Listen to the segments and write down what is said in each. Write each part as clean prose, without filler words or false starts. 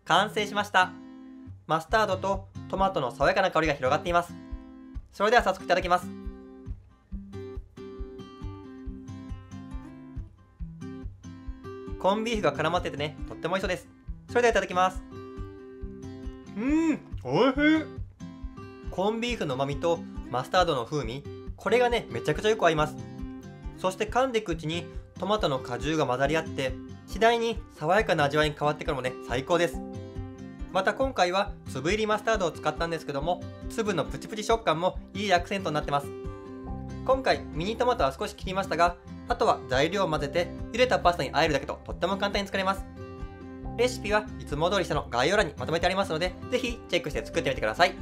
完成しました。マスタードとトマトの爽やかな香りが広がっています。それでは早速いただきます。コンビーフが絡まっててね、とっても美味しそうです。それではいただきます。おいしい。コンビーフの旨味とマスタードの風味、これがね、めちゃくちゃよく合います。そして噛んでいくうちにトマトの果汁が混ざり合って、次第に爽やかな味わいに変わってくるのもね、最高です。また今回は粒入りマスタードを使ったんですけども、粒のプチプチ食感もいいアクセントになってます。今回ミニトマトは少し切りましたが、あとは材料を混ぜて茹でたパスタに和えるだけととっても簡単に作れます。レシピはいつも通り下の概要欄にまとめてありますので、ぜひチェックして作ってみてください。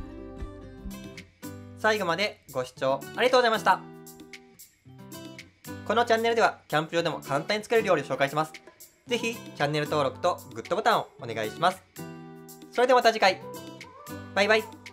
最後までご視聴ありがとうございました。このチャンネルではキャンプ場でも簡単に作れる料理を紹介します。ぜひチャンネル登録とグッドボタンをお願いします。それではまた次回。バイバイ。